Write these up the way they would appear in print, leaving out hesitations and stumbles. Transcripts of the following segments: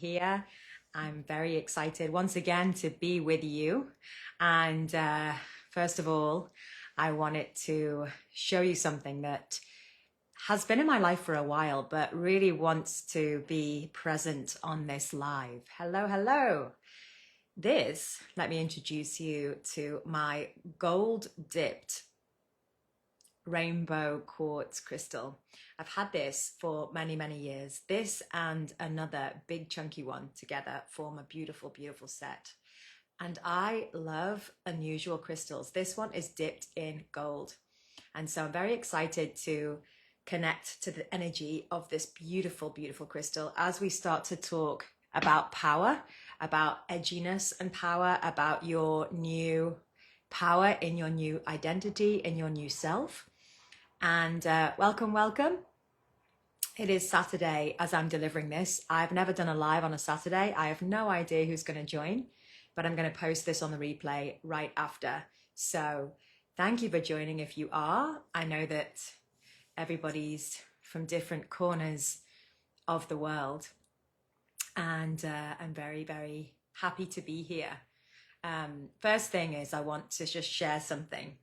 here. I'm very excited once again to be with you. And first of all, I wanted to show you something that has been in my life for a while, but really wants to be present on this live. Hello, hello. Let me introduce you to my gold dipped rainbow quartz crystal. I've had this for many, many years. This and another big chunky one together form a beautiful, beautiful set. And I love unusual crystals. This one is dipped in gold. And so I'm very excited to connect to the energy of this beautiful, beautiful crystal as we start to talk about power, about edginess and power, about your new power in your new identity, in your new self. And welcome, welcome. It is Saturday as I'm delivering this. I've never done a live on a Saturday. I have no idea who's going to join, but I'm going to post this on the replay right after. So thank you for joining if you are. I know that everybody's from different corners of the world, and I'm very, very happy to be here. First thing is I want to just share something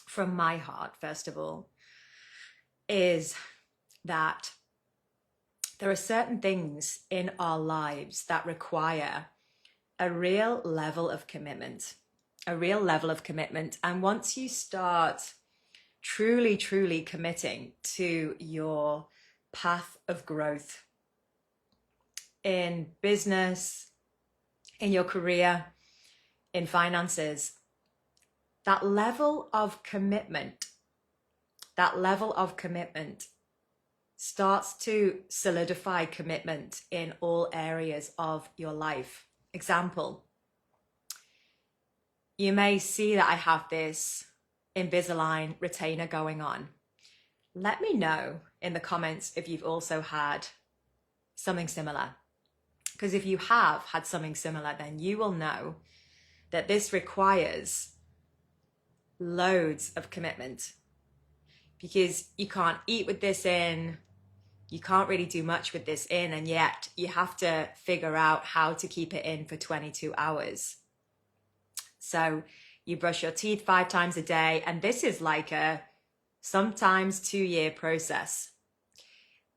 from my heart, first of all, is that there are certain things in our lives that require a real level of commitment, And once you start truly, truly committing to your path of growth in business, in your career, in finances, that level of commitment starts to solidify commitment in all areas of your life. Example, you may see that I have this Invisalign retainer going on. Let me know in the comments if you've also had something similar. Because if you have had something similar, then you will know that this requires loads of commitment, because you can't eat with this in, you can't really do much with this in, and yet you have to figure out how to keep it in for 22 hours. So you brush your teeth 5 times a day, and this is like a sometimes 2-year process.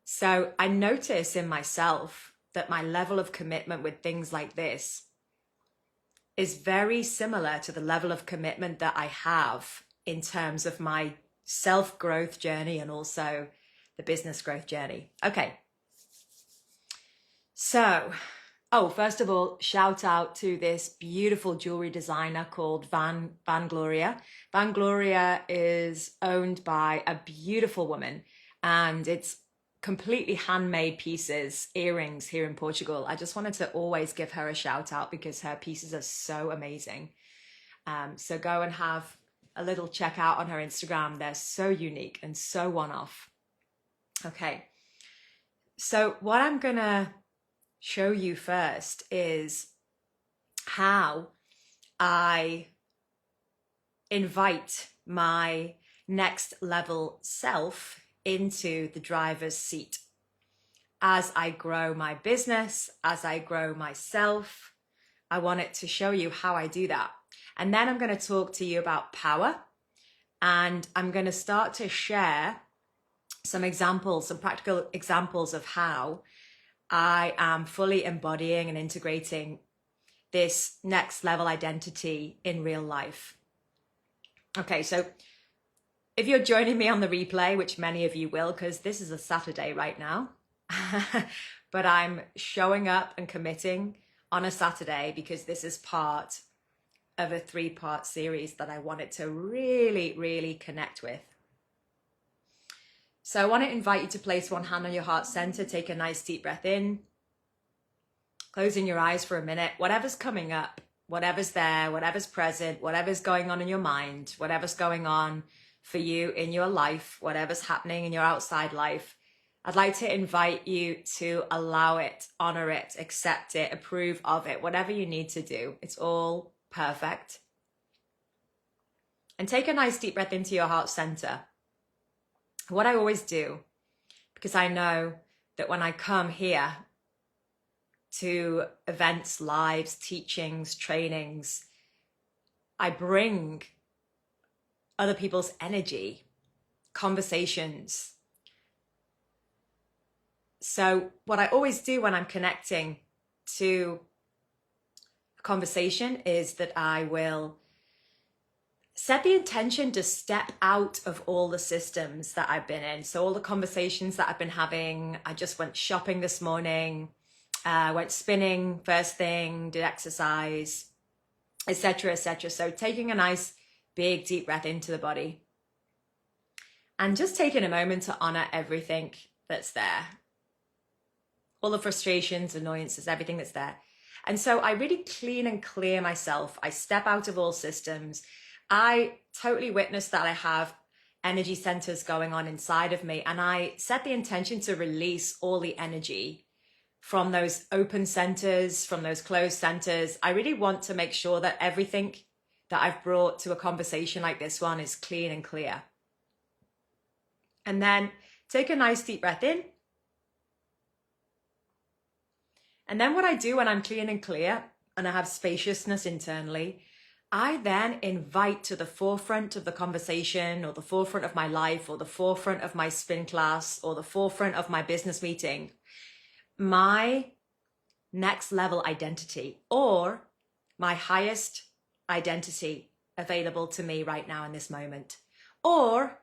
So I notice in myself that my level of commitment with things like this is very similar to the level of commitment that I have in terms of my self-growth journey and also the business growth journey. Okay. So, first of all, shout out to this beautiful jewelry designer called Van Gloria. Van Gloria is owned by a beautiful woman, and it's completely handmade pieces, earrings here in Portugal. I just wanted to always give her a shout out because her pieces are so amazing. So go and have a little check out on her Instagram. They're so unique and so one-off. Okay, so what I'm gonna show you first is how I invite my next level self into the driver's seat as I grow my business, as I grow myself. I wanted to show you how I do that. And then I'm going to talk to you about power, and I'm going to start to share some examples, some practical examples of how I am fully embodying and integrating this next level identity in real life. Okay, so if you're joining me on the replay, which many of you will, because this is a Saturday right now, but I'm showing up and committing on a Saturday because this is part of a 3-part series that I wanted to really, really connect with. So I want to invite you to place one hand on your heart center, take a nice deep breath in, closing your eyes for a minute. Whatever's coming up, whatever's there, whatever's present, whatever's going on in your mind, whatever's going on for you in your life, whatever's happening in your outside life, I'd like to invite you to allow it, honor it, accept it, approve of it, whatever you need to do. It's all perfect. And take a nice deep breath into your heart center. What I always do, because I know that when I come here to events, lives, teachings, trainings, I bring other people's energy, conversations. So what I always do when I'm connecting to a conversation is that I will set the intention to step out of all the systems that I've been in. So all the conversations that I've been having, I just went shopping this morning, went spinning first thing, did exercise, etc., etc. So taking a nice big deep breath into the body and just taking a moment to honor everything that's there, all the frustrations, annoyances, everything that's there. And so I really clean and clear myself. I step out of all systems. I totally witness that I have energy centers going on inside of me, and I set the intention to release all the energy from those open centers, from those closed centers. I really want to make sure that everything that I've brought to a conversation like this one is clean and clear. And then take a nice deep breath in. And then what I do when I'm clean and clear and I have spaciousness internally, I then invite to the forefront of the conversation or the forefront of my life or the forefront of my spin class or the forefront of my business meeting, my next level identity or my highest identity available to me right now in this moment, or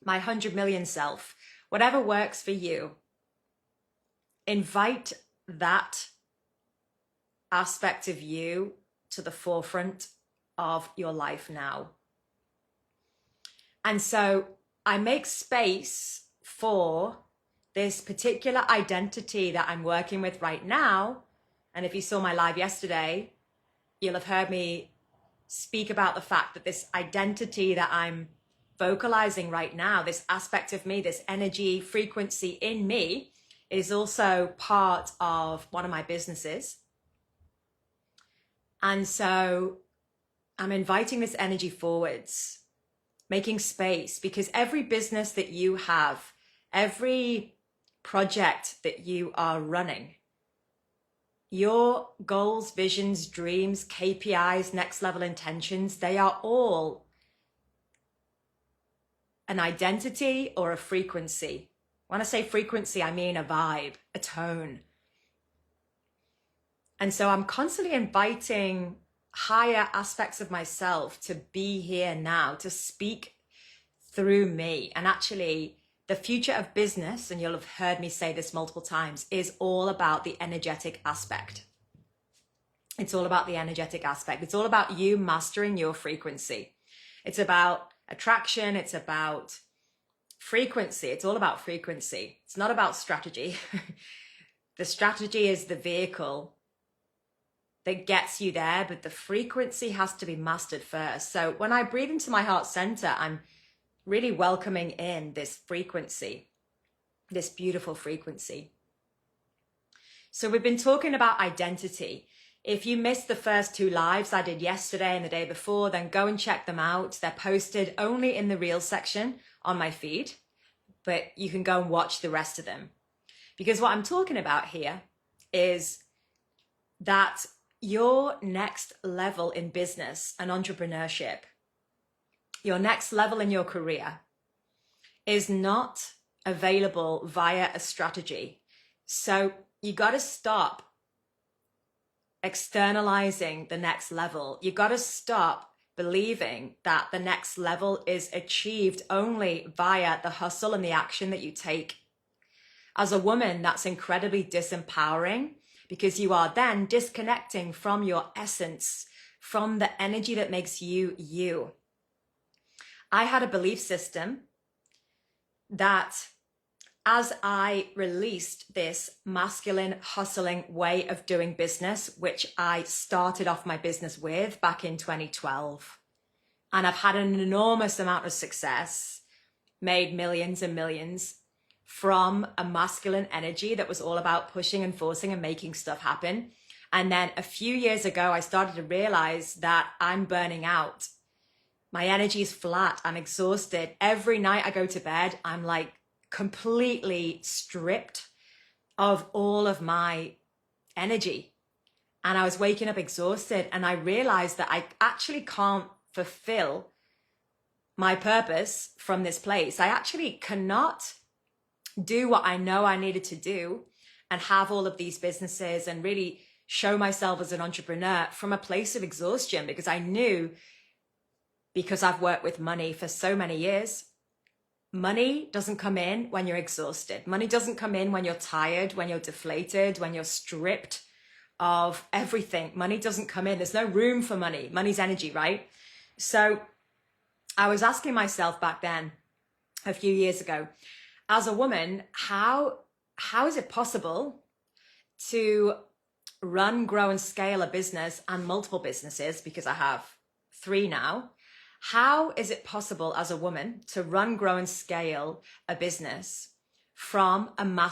my 100 million self, whatever works for you. Invite that aspect of you to the forefront of your life now. And so I make space for this particular identity that I'm working with right now. And if you saw my live yesterday, you'll have heard me speak about the fact that this identity that I'm vocalizing right now, this aspect of me, this energy frequency in me, is also part of one of my businesses. And so I'm inviting this energy forwards, making space, because every business that you have, every project that you are running, your goals, visions, dreams, KPIs, next level intentions, they are all an identity or a frequency. When I say frequency, I mean a vibe, a tone. And so I'm constantly inviting higher aspects of myself to be here now, to speak through me. And actually, the future of business, and you'll have heard me say this multiple times, is all about the energetic aspect. It's all about the energetic aspect. It's all about you mastering your frequency. It's about attraction. It's about frequency. It's all about frequency. It's not about strategy. The strategy is the vehicle that gets you there, but the frequency has to be mastered first. So when I breathe into my heart center, I'm really welcoming in this frequency, this beautiful frequency. So we've been talking about identity. If you missed the first two lives I did yesterday and the day before, then go and check them out. They're posted only in the Reels section on my feed, but you can go and watch the rest of them. Because what I'm talking about here is that your next level in business and entrepreneurship, your next level in your career, is not available via a strategy. So you got to stop externalizing the next level. You got to stop believing that the next level is achieved only via the hustle and the action that you take. As a woman, that's incredibly disempowering, because you are then disconnecting from your essence, from the energy that makes you you. I had a belief system that as I released this masculine hustling way of doing business, which I started off my business with back in 2012, and I've had an enormous amount of success, made millions and millions from a masculine energy that was all about pushing and forcing and making stuff happen. And then a few years ago, I started to realize that I'm burning out. My energy is flat. I'm exhausted. Every night I go to bed, I'm like completely stripped of all of my energy. And I was waking up exhausted, and I realized that I actually can't fulfill my purpose from this place. I actually cannot do what I know I needed to do and have all of these businesses and really show myself as an entrepreneur from a place of exhaustion, because I knew, because I've worked with money for so many years, money doesn't come in when you're exhausted. Money doesn't come in when you're tired, when you're deflated, when you're stripped of everything. Money doesn't come in. There's no room for money. Money's energy, right? So I was asking myself back then, a few years ago, as a woman, how is it possible to run, grow, and scale a business and multiple businesses, because I have 3 now? How is it possible as a woman to run, grow, and scale a business from a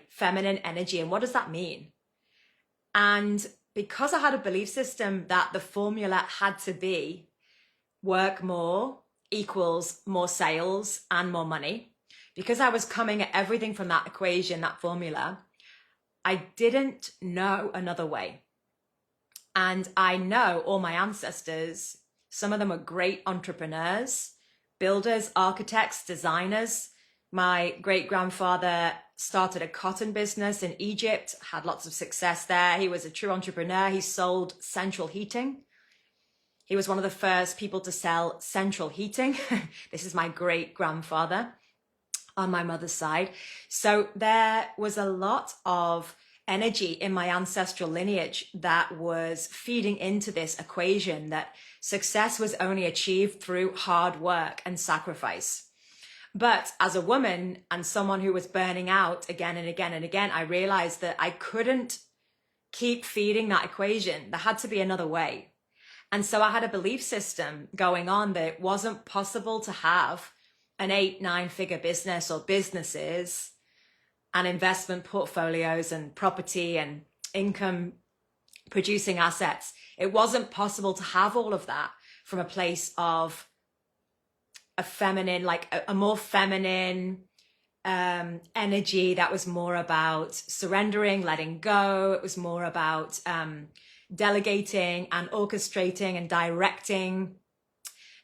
feminine energy? And what does that mean? And because I had a belief system that the formula had to be work more equals more sales and more money, because I was coming at everything from that equation, that formula, I didn't know another way. And I know all my ancestors, some of them were great entrepreneurs, builders, architects, designers. My great-grandfather started a cotton business in Egypt, had lots of success there. He was a true entrepreneur. He sold central heating. He was one of the first people to sell central heating. This is my great-grandfather on my mother's side. So there was a lot of energy in my ancestral lineage that was feeding into this equation that success was only achieved through hard work and sacrifice. But as a woman and someone who was burning out again and again and again, I realized that I couldn't keep feeding that equation. There had to be another way. And so I had a belief system going on that it wasn't possible to have an 8-9 figure business or businesses and investment portfolios and property and income producing assets. It wasn't possible to have all of that from a place of a feminine, like a more feminine energy that was more about surrendering, letting go. It was more about delegating and orchestrating and directing.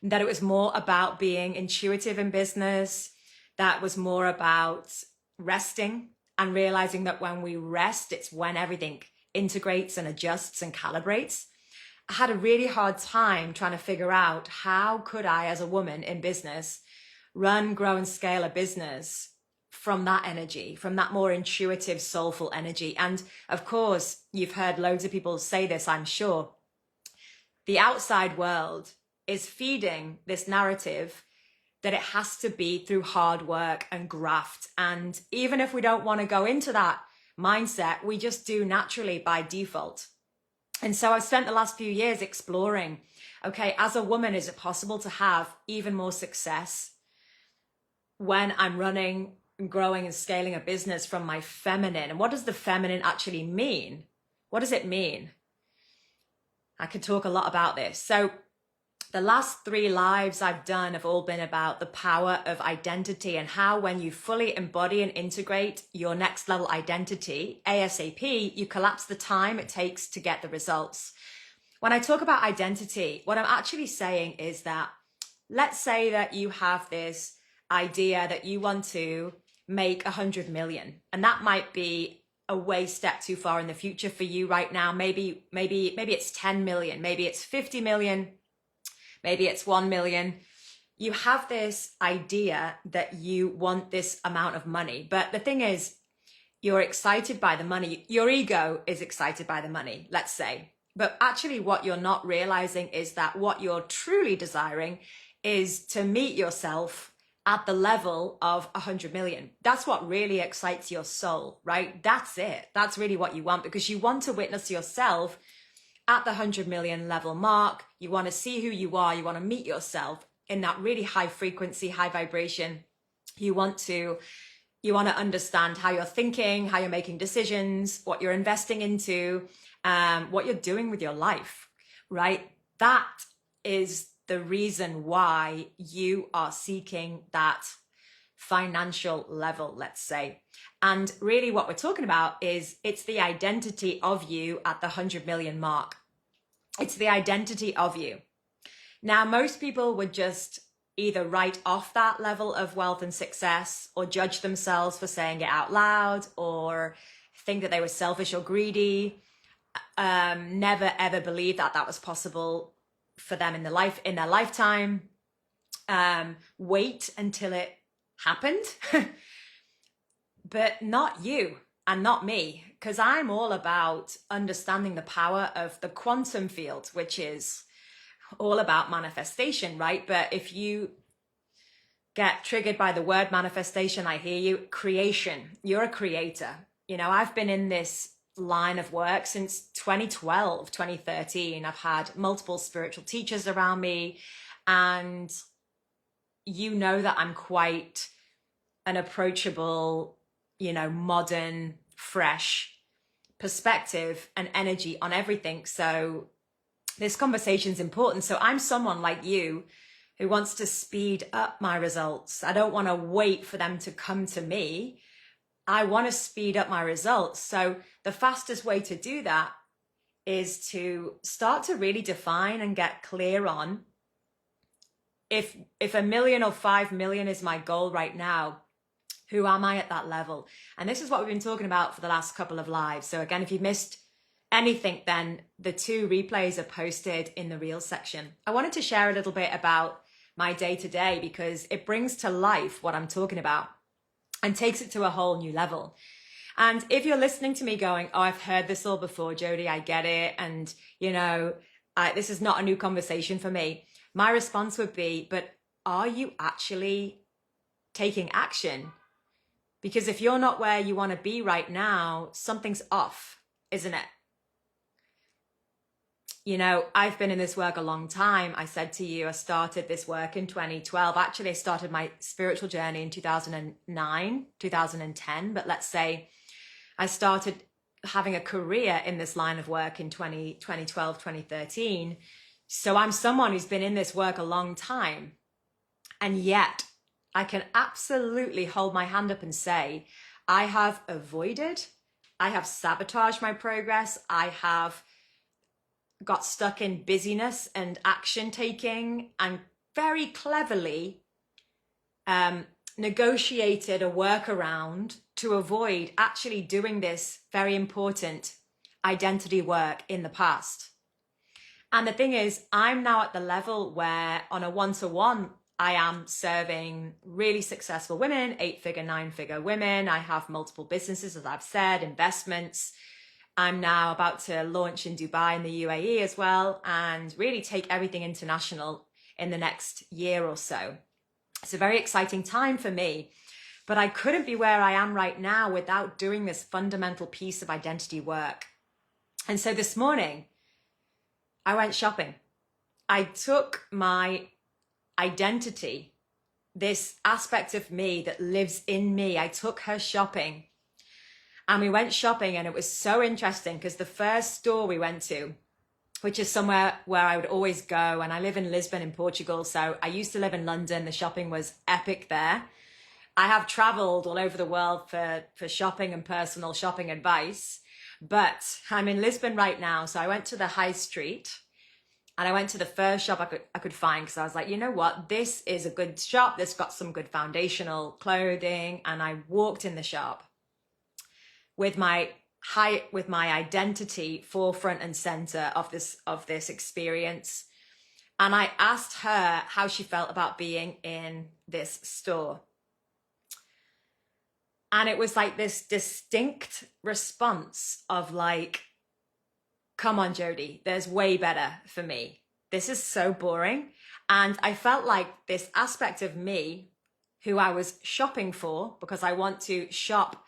That it was more about being intuitive in business. That was more about resting and realizing that when we rest, it's when everything integrates and adjusts and calibrates. I had a really hard time trying to figure out how could I, as a woman in business, run, grow, and scale a business from that energy, from that more intuitive, soulful energy. And of course, you've heard loads of people say this, I'm sure. The outside world is feeding this narrative that it has to be through hard work and graft. And even if we don't want to go into that mindset, we just do naturally by default. And so I've spent the last few years exploring, okay, as a woman, is it possible to have even more success when I'm running and growing and scaling a business from my feminine? And what does the feminine actually mean? What does it mean? I could talk a lot about this. So the last 3 lives I've done have all been about the power of identity and how when you fully embody and integrate your next level identity, ASAP, you collapse the time it takes to get the results. When I talk about identity, what I'm actually saying is that, let's say that you have this idea that you want to make 100 million, and that might be a way step too far in the future for you right now. Maybe it's 10 million, maybe it's 50 million, maybe it's 1 million. You have this idea that you want this amount of money. But the thing is, you're excited by the money. Your ego is excited by the money, let's say. But actually what you're not realizing is that what you're truly desiring is to meet yourself at the level of 100 million. That's what really excites your soul, right? That's it. That's really what you want, because you want to witness yourself at the 100 million level mark. You want to see who you are. You want to meet yourself in that really high frequency, high vibration. You want to understand how you're thinking, how you're making decisions, what you're investing into, what you're doing with your life, right? That is the reason why you are seeking that financial level, let's say. And really what we're talking about is it's the identity of you at the 100 million mark. It's the identity of you. Now, most people would just either write off that level of wealth and success or judge themselves for saying it out loud or think that they were selfish or greedy. Never ever believe that that was possible for them in their lifetime. Wait until it happened. But not you and not me, because I'm all about understanding the power of the quantum field, which is all about manifestation, right? But if you get triggered by the word manifestation, I hear you. Creation. You're a creator. You know, I've been in this line of work since 2012, 2013. I've had multiple spiritual teachers around me, and you know that I'm quite an approachable, you know, modern, fresh perspective and energy on everything. So this conversation is important. So I'm someone like you who wants to speed up my results. I don't want to wait for them to come to me. I want to speed up my results. So the fastest way to do that is to start to really define and get clear on if 1 million or 5 million is my goal right now, who am I at that level? And this is what we've been talking about for the last couple of lives. So again, if you missed anything, then the 2 replays are posted in the Reels section. I wanted to share a little bit about my day to day because it brings to life what I'm talking about and takes it to a whole new level. And if you're listening to me going, oh, I've heard this all before, Jody, I get it. And, you know, this is not a new conversation for me. My response would be, but are you actually taking action? Because if you're not where you want to be right now, something's off, isn't it? You know, I've been in this work a long time. I said to you, I started this work in 2012. Actually, I started my spiritual journey in 2009, 2010. But let's say I started having a career in this line of work in 2012, 2013. So I'm someone who's been in this work a long time. And yet I can absolutely hold my hand up and say, I have avoided, I have sabotaged my progress. I have got stuck in busyness and action taking and very cleverly negotiated a workaround to avoid actually doing this very important identity work in the past. And the thing is, I'm now at the level where on a one-to-one, I am serving really successful women, 8-figure, 9-figure women. I have multiple businesses, as I've said, investments. I'm now about to launch in Dubai in the UAE as well, and really take everything international in the next year or so. It's a very exciting time for me, but I couldn't be where I am right now without doing this fundamental piece of identity work. And so this morning, I went shopping. I took my identity, this aspect of me that lives in me, I took her shopping. And we went shopping, and it was so interesting because the first store we went to, which is somewhere where I would always go, and I live in Lisbon in Portugal, so I used to live in London. The shopping was epic there. I have traveled all over the world for shopping and personal shopping advice, but I'm in Lisbon right now. So I went to the high street and I went to the first shop I could find because I was like, you know what, this is a good shop. This got some good foundational clothing. And I walked in the shop with my identity forefront and center of this experience. And I asked her how she felt about being in this store. And it was like this distinct response of like, come on, Jody, there's way better for me. This is so boring. And I felt like this aspect of me who I was shopping for, because I want to shop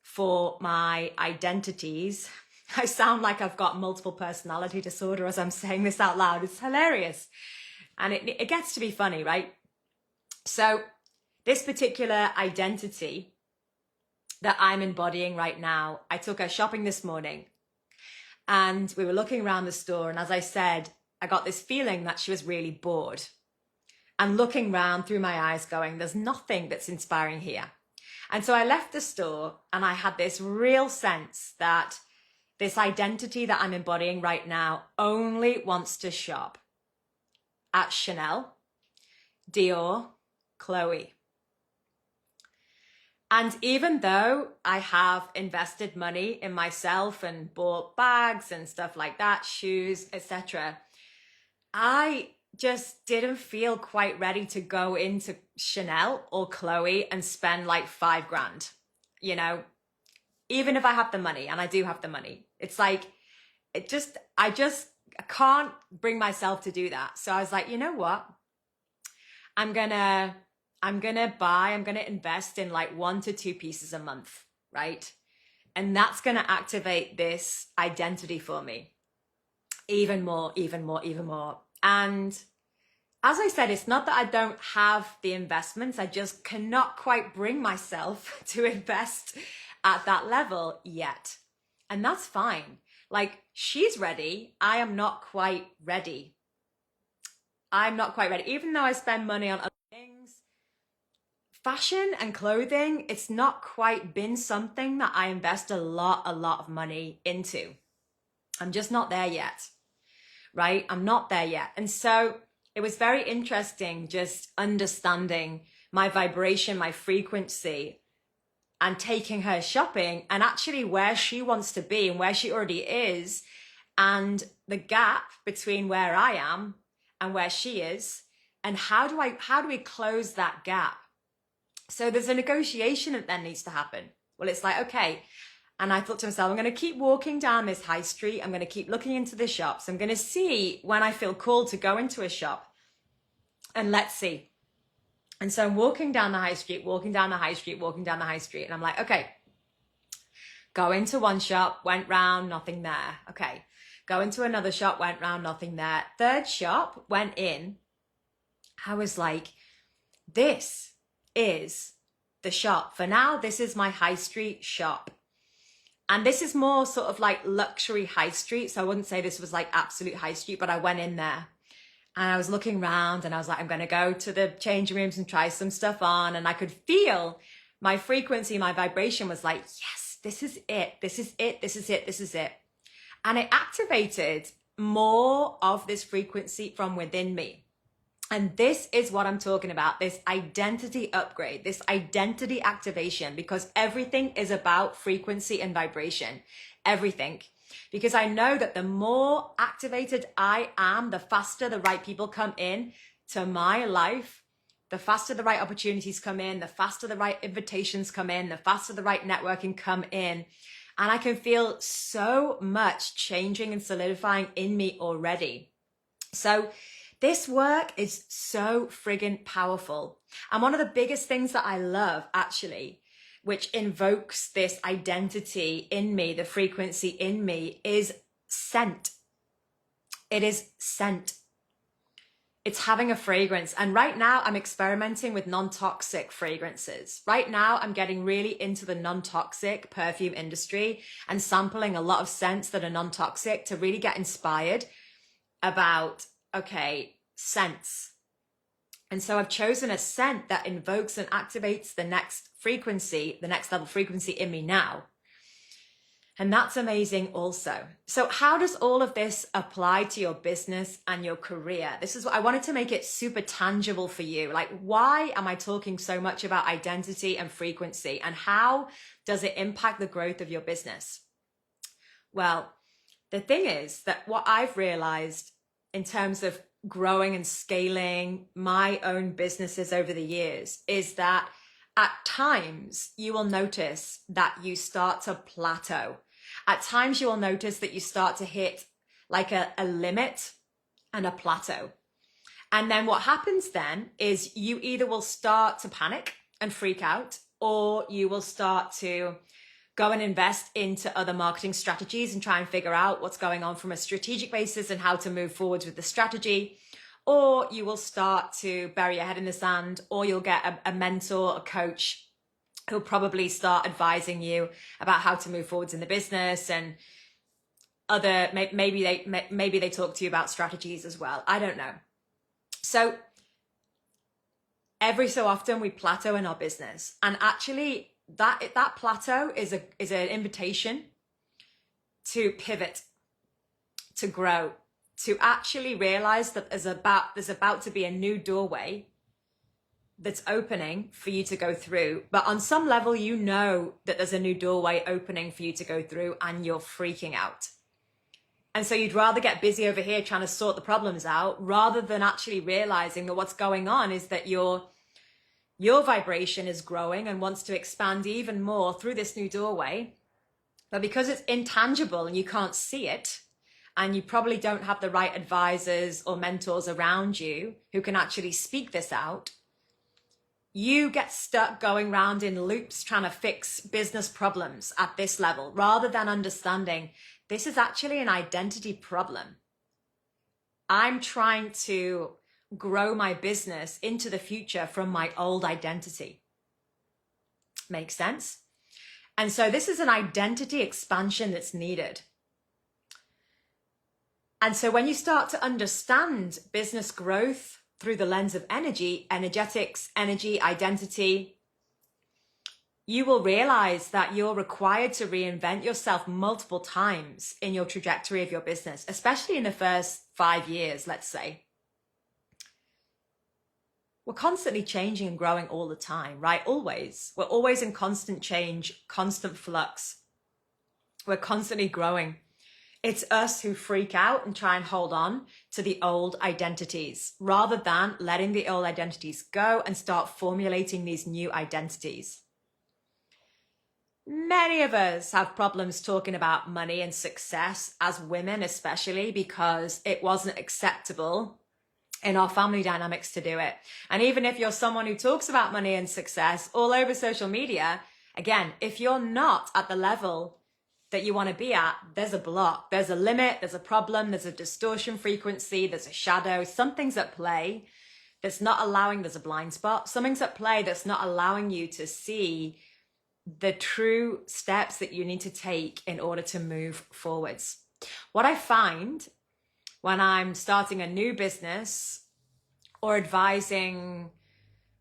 for my identities. I sound like I've got multiple personality disorder as I'm saying this out loud. It's hilarious. And it gets to be funny, right? So this particular identity that I'm embodying right now, I took her shopping this morning and we were looking around the store. And as I said, I got this feeling that she was really bored and looking around through my eyes going, there's nothing that's inspiring here. And so I left the store and I had this real sense that this identity that I'm embodying right now only wants to shop at Chanel, Dior, Chloe. And even though I have invested money in myself and bought bags and stuff like that, shoes, etc., I just didn't feel quite ready to go into Chanel or Chloe and spend like $5,000, you know, even if I have the money, and I do have the money. It's like, I can't bring myself to do that. So I was like, you know what? I'm gonna invest in like 1 to 2 pieces a month, right? And that's gonna activate this identity for me even more, even more, even more. And as I said, it's not that I don't have the investments, I just cannot quite bring myself to invest at that level yet. And that's fine. Like, she's ready, I am not quite ready. I'm not quite ready. Even though I spend money on other things, fashion and clothing, it's not quite been something that I invest a lot of money into. I'm just not there yet, right? I'm not there yet. And so it was very interesting just understanding my vibration, my frequency, and taking her shopping and actually where she wants to be and where she already is, and the gap between where I am and where she is, and how do we close that gap? So there's a negotiation that then needs to happen. Well, it's like, okay. And I thought to myself, I'm going to keep walking down this high street. I'm going to keep looking into the shops. I'm going to see when I feel called to go into a shop, and let's see. And so I'm walking down the high street, and I'm like, okay, go into one shop, went round, nothing there. Okay, go into another shop, went round, nothing there. Third shop, went in. I was like, this is the shop. For now, this is my high street shop. And this is more sort of like luxury high street. So I wouldn't say this was like absolute high street, but I went in there. And I was looking around and I was like, I'm going to go to the changing rooms and try some stuff on. And I could feel my frequency, my vibration was like, yes, this is it. This is it. This is it. This is it. And it activated more of this frequency from within me. And this is what I'm talking about, this identity upgrade, this identity activation, because everything is about frequency and vibration, everything. Because I know that the more activated I am, the faster the right people come in to my life, the faster the right opportunities come in, the faster the right invitations come in, the faster the right networking come in. And I can feel so much changing and solidifying in me already. So this work is so friggin' powerful. And one of the biggest things that I love, actually, which invokes this identity in me, the frequency in me, is scent. It is scent. It's having a fragrance. And right now I'm experimenting with non-toxic fragrances. Right now I'm getting really into the non-toxic perfume industry and sampling a lot of scents that are non-toxic to really get inspired about, okay, scents. And so I've chosen a scent that invokes and activates the next frequency, the next level frequency in me now. And that's amazing also. So how does all of this apply to your business and your career? This is what I wanted to make it super tangible for you. Like, why am I talking so much about identity and frequency, and how does it impact the growth of your business? Well, the thing is that what I've realized in terms of growing and scaling my own businesses over the years is that at times you will notice that you start to plateau. At times you will notice that you start to hit like a limit and a plateau. And then what happens then is you either will start to panic and freak out, or you will start to go and invest into other marketing strategies and try and figure out what's going on from a strategic basis and how to move forwards with the strategy. Or you will start to bury your head in the sand, or you'll get a mentor, a coach who'll probably start advising you about how to move forwards in the business, and other, maybe they talk to you about strategies as well. I don't know. So every so often we plateau in our business, and actually that plateau is an invitation to pivot, to grow, to actually realize that there's about to be a new doorway that's opening for you to go through. But on some level, you know that there's a new doorway opening for you to go through, and you're freaking out. And so you'd rather get busy over here trying to sort the problems out rather than actually realizing that what's going on is that your vibration is growing and wants to expand even more through this new doorway. But because it's intangible and you can't see it, and you probably don't have the right advisors or mentors around you who can actually speak this out, you get stuck going round in loops trying to fix business problems at this level, rather than understanding this is actually an identity problem. I'm trying to grow my business into the future from my old identity. Makes sense? And so this is an identity expansion that's needed. And so when you start to understand business growth through the lens of energy, energetics, energy, identity, you will realize that you're required to reinvent yourself multiple times in your trajectory of your business, especially in the first 5 years, let's say. We're constantly changing and growing all the time, right? Always. We're always in constant change, constant flux. We're constantly growing. It's us who freak out and try and hold on to the old identities rather than letting the old identities go and start formulating these new identities. Many of us have problems talking about money and success as women, especially because it wasn't acceptable in our family dynamics to do it. And even if you're someone who talks about money and success all over social media, again, if you're not at the level that you want to be at, there's a block, there's a limit, there's a problem, there's a distortion frequency, there's a shadow, something's at play that's not allowing, there's a blind spot, something's at play that's not allowing you to see the true steps that you need to take in order to move forwards. What I find when I'm starting a new business or advising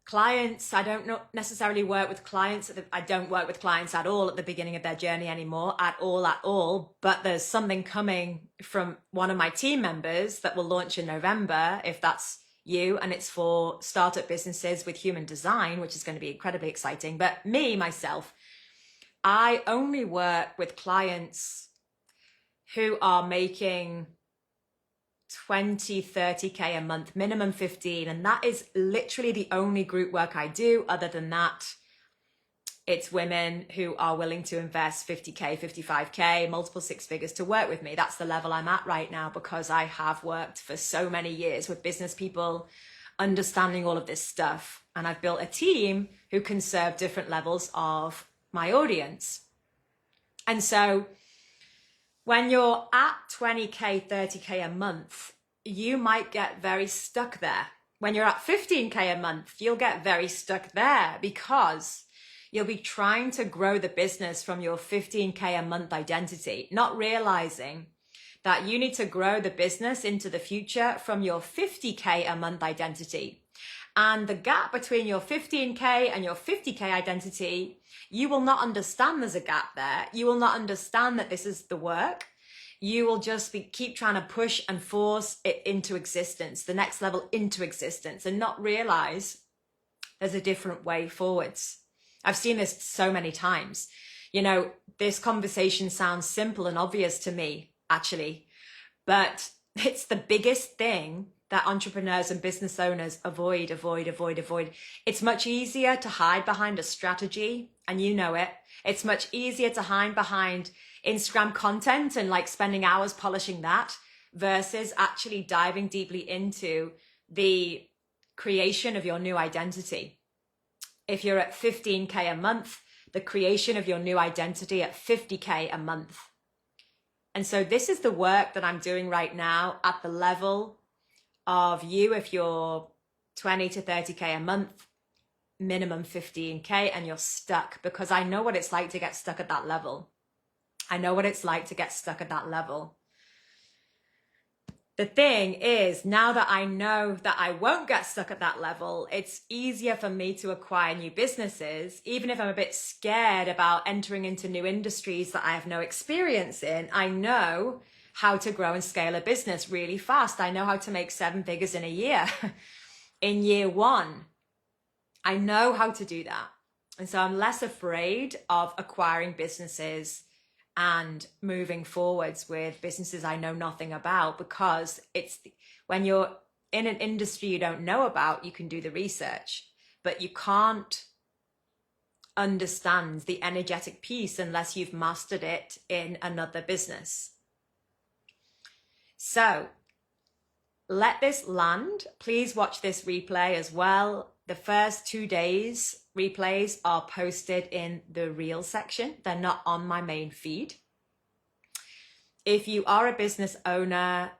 clients, I don't necessarily work with clients. I don't work with clients at all at the beginning of their journey anymore, at all. But there's something coming from one of my team members that will launch in November, if that's you, and it's for startup businesses with human design, which is going to be incredibly exciting. But myself, I only work with clients who are making 20, 30K a month, minimum 15. And that is literally the only group work I do. Other than that, it's women who are willing to invest 50K, 55K, multiple 6 figures to work with me. That's the level I'm at right now because I have worked for so many years with business people, understanding all of this stuff. And I've built a team who can serve different levels of my audience. And so when you're at 20K, 30K a month, you might get very stuck there. When you're at 15K a month, you'll get very stuck there because you'll be trying to grow the business from your 15K a month identity, not realizing that you need to grow the business into the future from your 50K a month identity. And the gap between your 15K and your 50K identity, you will not understand there's a gap there. You will not understand that this is the work. You will just keep trying to push and force it into existence, the next level into existence, and not realize there's a different way forwards. I've seen this so many times. You know, this conversation sounds simple and obvious to me, actually, but it's the biggest thing that entrepreneurs and business owners avoid. It's much easier to hide behind a strategy, and you know it. It's much easier to hide behind Instagram content and like spending hours polishing that versus actually diving deeply into the creation of your new identity. If you're at 15K a month, the creation of your new identity at 50K a month. And so this is the work that I'm doing right now at the level of you. If you're 20 to 30K a month, minimum 15K, and you're stuck, because I know what it's like to get stuck at that level. I know what it's like to get stuck at that level. The thing is, now that I know that I won't get stuck at that level, it's easier for me to acquire new businesses. Even if I'm a bit scared about entering into new industries that I have no experience in, I know how to grow and scale a business really fast. I know how to make 7 figures in a year, in year one. I know how to do that. And so I'm less afraid of acquiring businesses and moving forwards with businesses I know nothing about, because it's when you're in an industry you don't know about, you can do the research, but you can't understand the energetic piece unless you've mastered it in another business. So let this land. Please watch this replay as well. The first 2 days replays are posted in the reel section. They're not on my main feed. If you are a business owner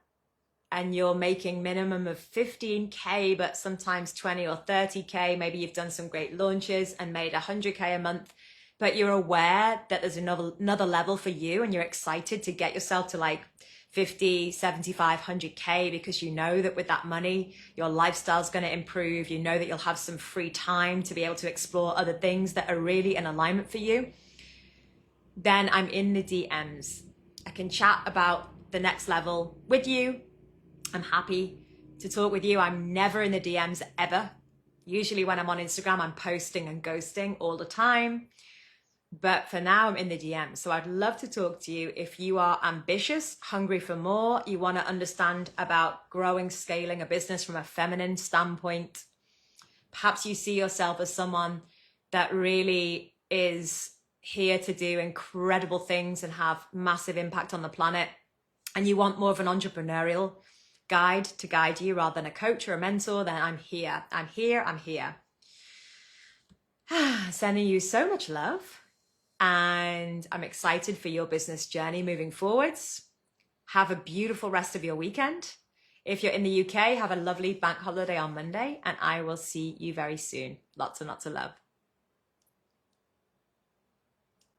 and you're making minimum of 15K, but sometimes 20 or 30K, maybe you've done some great launches and made 100K a month, but you're aware that there's another level for you and you're excited to get yourself to like 50, 75, 100K, because you know that with that money, your lifestyle's going to improve. You know that you'll have some free time to be able to explore other things that are really in alignment for you. Then I'm in the DMs. I can chat about the next level with you. I'm happy to talk with you. I'm never in the DMs ever. Usually when I'm on Instagram, I'm posting and ghosting all the time. But for now, I'm in the DMs. So I'd love to talk to you if you are ambitious, hungry for more, you want to understand about growing, scaling a business from a feminine standpoint. Perhaps you see yourself as someone that really is here to do incredible things and have massive impact on the planet, and you want more of an entrepreneurial guide to guide you rather than a coach or a mentor, then I'm here. I'm here. I'm here. Sending you so much love. And I'm excited for your business journey moving forwards. Have a beautiful rest of your weekend. If you're in the UK, have a lovely bank holiday on Monday, and I will see you very soon. Lots and lots of love.